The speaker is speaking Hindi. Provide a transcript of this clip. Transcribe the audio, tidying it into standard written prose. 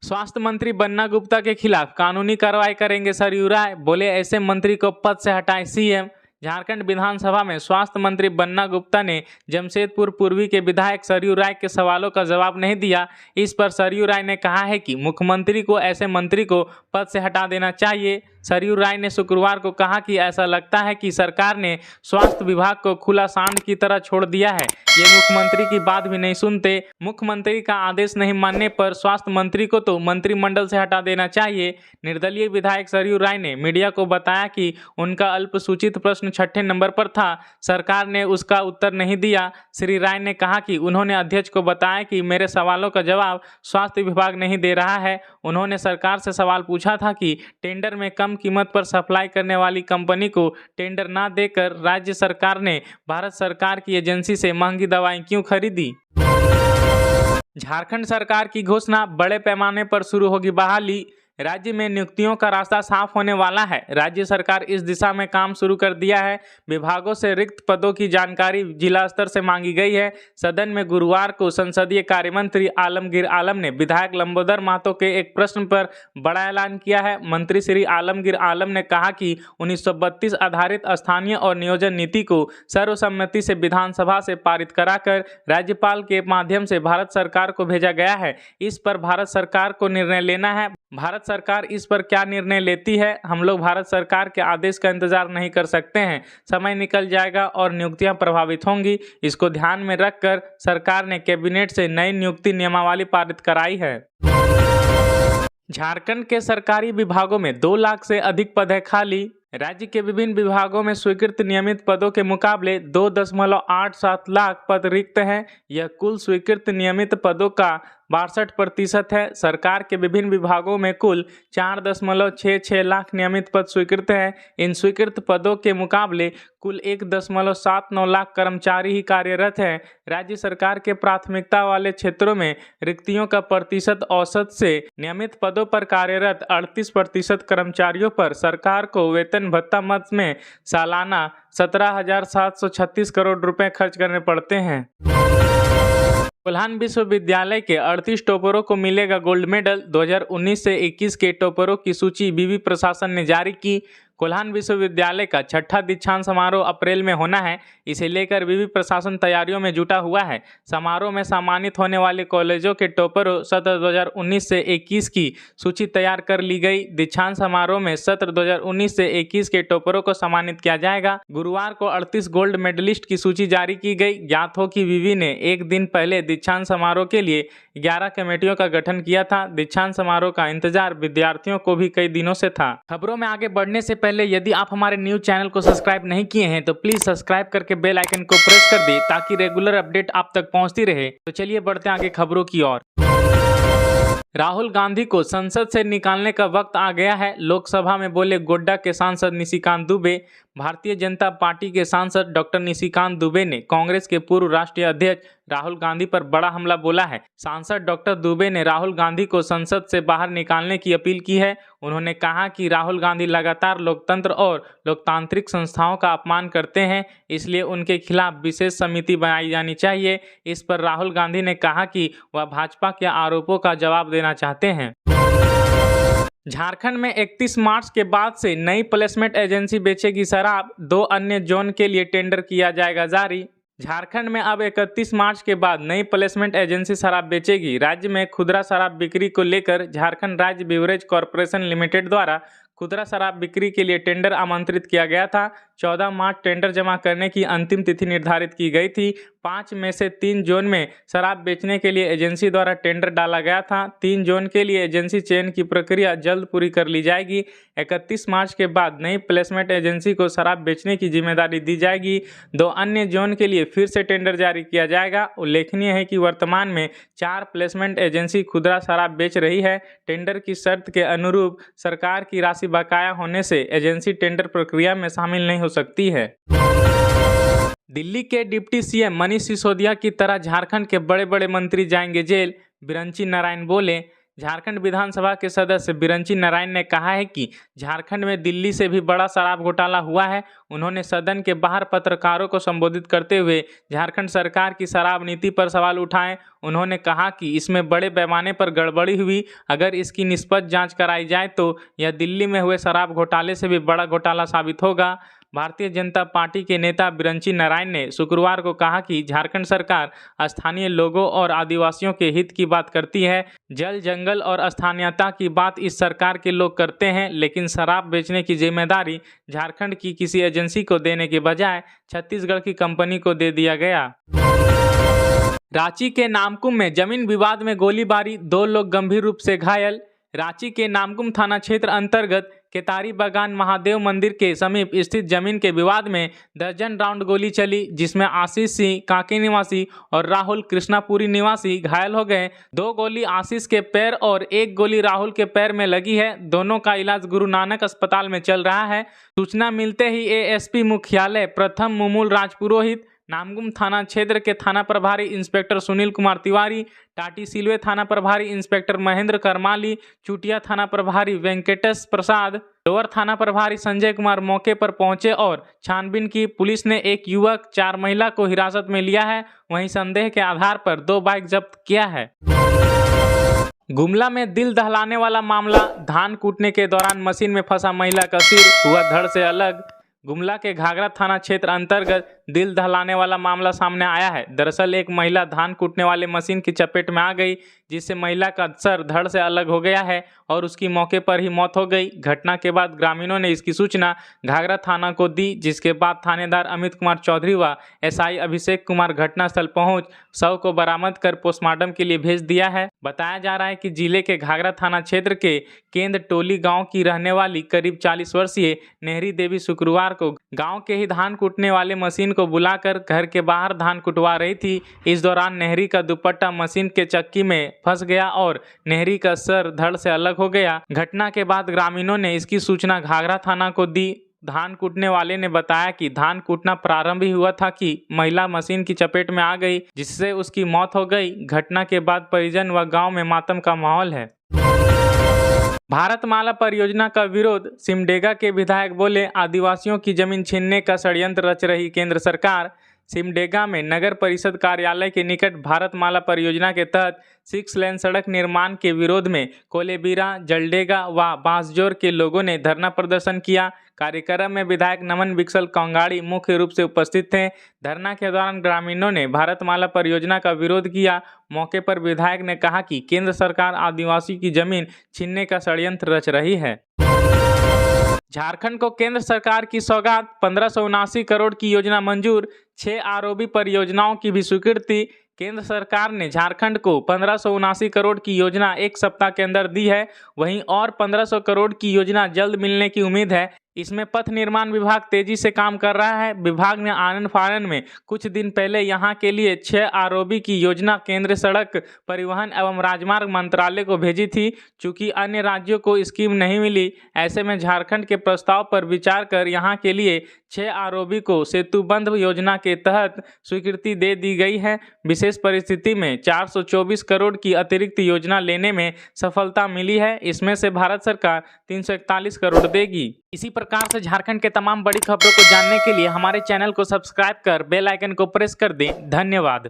स्वास्थ्य मंत्री बन्ना गुप्ता के खिलाफ कानूनी कार्रवाई करेंगे सरयू राय, बोले ऐसे मंत्री को पद से हटाए सीएम। झारखंड विधानसभा में स्वास्थ्य मंत्री बन्ना गुप्ता ने जमशेदपुर पूर्वी के विधायक सरयू राय के सवालों का जवाब नहीं दिया। इस पर सरयू राय ने कहा है कि मुख्यमंत्री को ऐसे मंत्री को पद से हटा देना चाहिए। सरयू राय ने शुक्रवार को कहा कि ऐसा लगता है कि सरकार ने स्वास्थ्य विभाग को खुला सांड की तरह छोड़ दिया है, ये मुख्यमंत्री की बात भी नहीं सुनते। मुख्यमंत्री का आदेश नहीं मानने पर स्वास्थ्य मंत्री को तो मंत्रिमंडल से हटा देना चाहिए। निर्दलीय विधायक सरयू राय ने मीडिया को बताया कि उनका अल्पसूचित प्रश्न 6ठे नंबर पर था, सरकार ने उसका उत्तर नहीं दिया। श्री राय ने कहा कि उन्होंने अध्यक्ष को बताया कि मेरे सवालों का जवाब स्वास्थ्य विभाग नहीं दे रहा है। उन्होंने सरकार से सवाल पूछा था कि टेंडर में कम कीमत पर सप्लाई करने वाली कंपनी को टेंडर ना देकर राज्य सरकार ने भारत सरकार की एजेंसी से महंगी दवाएं क्यों खरीदी। झारखंड सरकार की घोषणा, बड़े पैमाने पर शुरू होगी बहाली। राज्य में नियुक्तियों का रास्ता साफ होने वाला है। राज्य सरकार इस दिशा में काम शुरू कर दिया है। विभागों से रिक्त पदों की जानकारी जिला स्तर से मांगी गई है। सदन में गुरुवार को संसदीय कार्य मंत्री आलमगीर आलम ने विधायक लंबोदर महतो के एक प्रश्न पर बड़ा ऐलान किया है। मंत्री श्री आलमगीर आलम ने कहा कि 1932 आधारित स्थानीय और नियोजन नीति को सर्वसम्मति से विधानसभा से पारित कराकर राज्यपाल के माध्यम से भारत सरकार को भेजा गया है। इस पर भारत सरकार को निर्णय लेना है। भारत सरकार इस पर क्या निर्णय लेती है, हम लोग भारत सरकार के आदेश का इंतजार नहीं कर सकते हैं। समय निकल जाएगा और नियुक्तियां प्रभावित होंगी। इसको ध्यान में रखकर सरकार ने कैबिनेट से नई नियुक्ति नियमावली पारित कराई है। झारखंड के सरकारी विभागों में 2 लाख से अधिक पद है खाली। राज्य के विभिन्न विभागों में स्वीकृत नियमित पदों के मुकाबले 2.87 लाख पद रिक्त हैं। यह कुल स्वीकृत नियमित पदों का 62% है। सरकार के विभिन्न विभागों में कुल 4.66 लाख नियमित पद स्वीकृत हैं। इन स्वीकृत पदों के मुकाबले कुल 1.79 लाख कर्मचारी ही कार्यरत हैं। राज्य सरकार के प्राथमिकता वाले क्षेत्रों में रिक्तियों का प्रतिशत औसत से नियमित पदों पर कार्यरत 38% कर्मचारियों पर सरकार को वेतन भत्ता मद में सालाना 17,736 करोड़ रुपए खर्च करने पड़ते हैं। कोल्हान विश्वविद्यालय के 38 टॉपरों को मिलेगा गोल्ड मेडल। 2019 से 21 के टॉपरों की सूची विवि प्रशासन ने जारी की। कोल्हान विश्वविद्यालय का 6ठा दीक्षांत समारोह अप्रैल में होना है। इसे लेकर विवि प्रशासन तैयारियों में जुटा हुआ है। समारोह में सम्मानित होने वाले कॉलेजों के टॉपरों सत्र 2019 से 21 की सूची तैयार कर ली गई। दीक्षांत समारोह में सत्र 2019 से 21 के टॉपरों को सम्मानित किया जाएगा। गुरुवार को 38 गोल्ड मेडलिस्ट की सूची जारी की गई। ज्ञात हो कि विवि ने एक दिन पहले दीक्षांत समारोह के लिए 11 कमेटियों का गठन किया था। दीक्षांत समारोह का इंतजार विद्यार्थियों को भी कई दिनों से था। खबरों में आगे बढ़ने से पहले यदि आप हमारे न्यूज चैनल को सब्सक्राइब नहीं किए हैं तो प्लीज सब्सक्राइब करके बेल आइकन को प्रेस कर दें ताकि रेगुलर अपडेट आप तक पहुंचती रहे। तो चलिए बढ़ते हैं आगे खबरों की ओर। राहुल गांधी को संसद से निकालने का वक्त आ गया है, लोकसभा में बोले गोड्डा के सांसद निशिकांत दुबे। भारतीय जनता पार्टी के सांसद डॉक्टर निशिकांत दुबे ने कांग्रेस के पूर्व राष्ट्रीय अध्यक्ष राहुल गांधी पर बड़ा हमला बोला है। सांसद डॉक्टर दुबे ने राहुल गांधी को संसद से बाहर निकालने की अपील की है। उन्होंने कहा कि राहुल गांधी लगातार लोकतंत्र और लोकतांत्रिक संस्थाओं का अपमान करते हैं, इसलिए उनके खिलाफ विशेष समिति बनाई जानी चाहिए। इस पर राहुल गांधी ने कहा कि वह भाजपा के आरोपों का जवाब देना चाहते हैं। झारखंड में 31 मार्च के बाद से नई प्लेसमेंट एजेंसी बेचेगी शराब। 2 अन्य जोन के लिए टेंडर किया जाएगा जारी। झारखंड में अब 31 मार्च के बाद नई प्लेसमेंट एजेंसी शराब बेचेगी। राज्य में खुदरा शराब बिक्री को लेकर झारखंड राज्य बिवरेज कॉरपोरेशन लिमिटेड द्वारा खुदरा शराब बिक्री के लिए टेंडर आमंत्रित किया गया था। 14 मार्च टेंडर जमा करने की अंतिम तिथि निर्धारित की गई थी। 5 में से 3 जोन में शराब बेचने के लिए एजेंसी द्वारा टेंडर डाला गया था। 3 जोन के लिए एजेंसी चयन की प्रक्रिया जल्द पूरी कर ली जाएगी। 31 मार्च के बाद नई प्लेसमेंट एजेंसी को शराब बेचने की जिम्मेदारी दी जाएगी। 2 अन्य जोन के लिए फिर से टेंडर जारी किया जाएगा। उल्लेखनीय है कि वर्तमान में 4 प्लेसमेंट एजेंसी खुदरा शराब बेच रही है। टेंडर की शर्त के अनुरूप सरकार की राशि बकाया होने से एजेंसी टेंडर प्रक्रिया में शामिल नहीं हो सकती है। दिल्ली के डिप्टी सीएम मनीष सिसोदिया की तरह झारखंड के बड़े बड़े मंत्री जाएंगे जेल, बिरंची नारायण बोले। झारखंड विधानसभा के सदस्य बिरंची नारायण ने कहा है कि झारखंड में दिल्ली से भी बड़ा शराब घोटाला हुआ है। उन्होंने सदन के बाहर पत्रकारों को संबोधित करते हुए झारखंड सरकार की शराब नीति पर सवाल उठाए। उन्होंने कहा कि इसमें बड़े पैमाने पर गड़बड़ी हुई, अगर इसकी निष्पक्ष जांच कराई जाए तो यह दिल्ली में हुए शराब घोटाले से भी बड़ा घोटाला साबित होगा। भारतीय जनता पार्टी के नेता बिरंची नारायण ने शुक्रवार को कहा कि झारखंड सरकार स्थानीय लोगों और आदिवासियों के हित की बात करती है। जल, जंगल और स्थानीयता की बात इस सरकार के लोग करते हैं, लेकिन शराब बेचने की जिम्मेदारी झारखंड की किसी एजेंसी को देने के बजाय छत्तीसगढ़ की कंपनी को दे दिया गया। रांची के नामकुम में जमीन विवाद में गोलीबारी, 2 लोग गंभीर रूप से घायल। रांची के नामकुम थाना क्षेत्र अंतर्गत केतारी बागान महादेव मंदिर के समीप स्थित जमीन के विवाद में दर्जन राउंड गोली चली, जिसमें आशीष सिंह कांके निवासी और राहुल कृष्णापुरी निवासी घायल हो गए। 2 गोली आशीष के पैर और 1 गोली राहुल के पैर में लगी है। दोनों का इलाज गुरु नानक अस्पताल में चल रहा है। सूचना मिलते ही एएसपी मुख्यालय प्रथम मुमुल राजपुरोहित, नामकुम थाना क्षेत्र के थाना प्रभारी इंस्पेक्टर सुनील कुमार तिवारी, टाटी सिलवे थाना प्रभारी इंस्पेक्टर महेंद्र करमाली, चुटिया थाना प्रभारी वेंकटेश प्रसाद, लोअर थाना प्रभारी संजय कुमार मौके पर पहुंचे और छानबीन की। पुलिस ने 1 युवक 4 महिला को हिरासत में लिया है। वहीं संदेह के आधार पर 2 बाइक जब्त किया है। गुमला में दिल दहलाने वाला मामला, धान कूटने के दौरान मशीन में फंसा महिला का सिर हुआ धड़ से अलग। गुमला के घाघरा थाना क्षेत्र अंतर्गत दिल दहलाने वाला मामला सामने आया है। दरअसल एक महिला धान कूटने वाले मशीन की चपेट में आ गई, जिससे महिला का सर धड़ से अलग हो गया है और उसकी मौके पर ही मौत हो गई। घटना के बाद ग्रामीणों ने इसकी सूचना घाघरा थाना को दी, जिसके बाद थानेदार अमित कुमार चौधरी व एसआई अभिषेक कुमार घटनास्थल पहुंच शव को बरामद कर पोस्टमार्टम के लिए भेज दिया है। बताया जा रहा है कि जिले के घाघरा थाना क्षेत्र के केंद्र टोली गाँव की रहने वाली करीब 40 वर्षीय नेहरी देवी शुक्रवार को गाँव के ही धान कूटने वाले मशीन को बुलाकर घर के बाहर धान कुटवा रही थी। इस दौरान नेहरी का दुपट्टा मशीन के चक्की में फंस गया और नेहरी का सर धड़ से अलग हो गया। घटना के बाद ग्रामीणों ने इसकी सूचना घाघरा थाना को दी। धान कूटने वाले ने बताया कि धान कूटना प्रारंभ ही हुआ था कि महिला मशीन की चपेट में आ गई, जिससे उसकी मौत हो गई। घटना के बाद परिजन व गांव में मातम का माहौल है। भारतमाला परियोजना का विरोध, सिमडेगा के विधायक बोले आदिवासियों की जमीन छीनने का षड्यंत्र रच रही केंद्र सरकार। सिमडेगा में नगर परिषद कार्यालय के निकट भारतमाला परियोजना के तहत 6 लेन सड़क निर्माण के विरोध में कोलेबिरा, जलडेगा व बांसजोर के लोगों ने धरना प्रदर्शन किया। कार्यक्रम में विधायक नमन बिक्सल कोंगाड़ी मुख्य रूप से उपस्थित थे। धरना के दौरान ग्रामीणों ने भारतमाला परियोजना का विरोध किया। मौके पर विधायक ने कहा कि केंद्र सरकार आदिवासी की जमीन छीनने का षड्यंत्र रच रही है। झारखंड को केंद्र सरकार की सौगात, 1579 करोड़ की योजना मंजूर, 6 आरओबी परियोजनाओं की भी स्वीकृति। केंद्र सरकार ने झारखंड को 1579 करोड़ की योजना 1 सप्ताह के अंदर दी है। वहीं और 1500 करोड़ की योजना जल्द मिलने की उम्मीद है। इसमें पथ निर्माण विभाग तेजी से काम कर रहा है। विभाग ने आनन फानन में कुछ दिन पहले यहां के लिए 6 आरओबी की योजना केंद्रीय सड़क परिवहन एवं राजमार्ग मंत्रालय को भेजी थी। चूंकि अन्य राज्यों को स्कीम नहीं मिली, ऐसे में झारखंड के प्रस्ताव पर विचार कर यहां के लिए 6 आरओबी को सेतुबंध योजना के तहत स्वीकृति दे दी गई है। विशेष परिस्थिति में 424 करोड़ की अतिरिक्त योजना लेने में सफलता मिली है। इसमें से भारत सरकार 341 करोड़ देगी। इसी प्रकार से झारखंड के तमाम बड़ी खबरों को जानने के लिए हमारे चैनल को सब्सक्राइब कर बेल आइकन को प्रेस कर दें। धन्यवाद।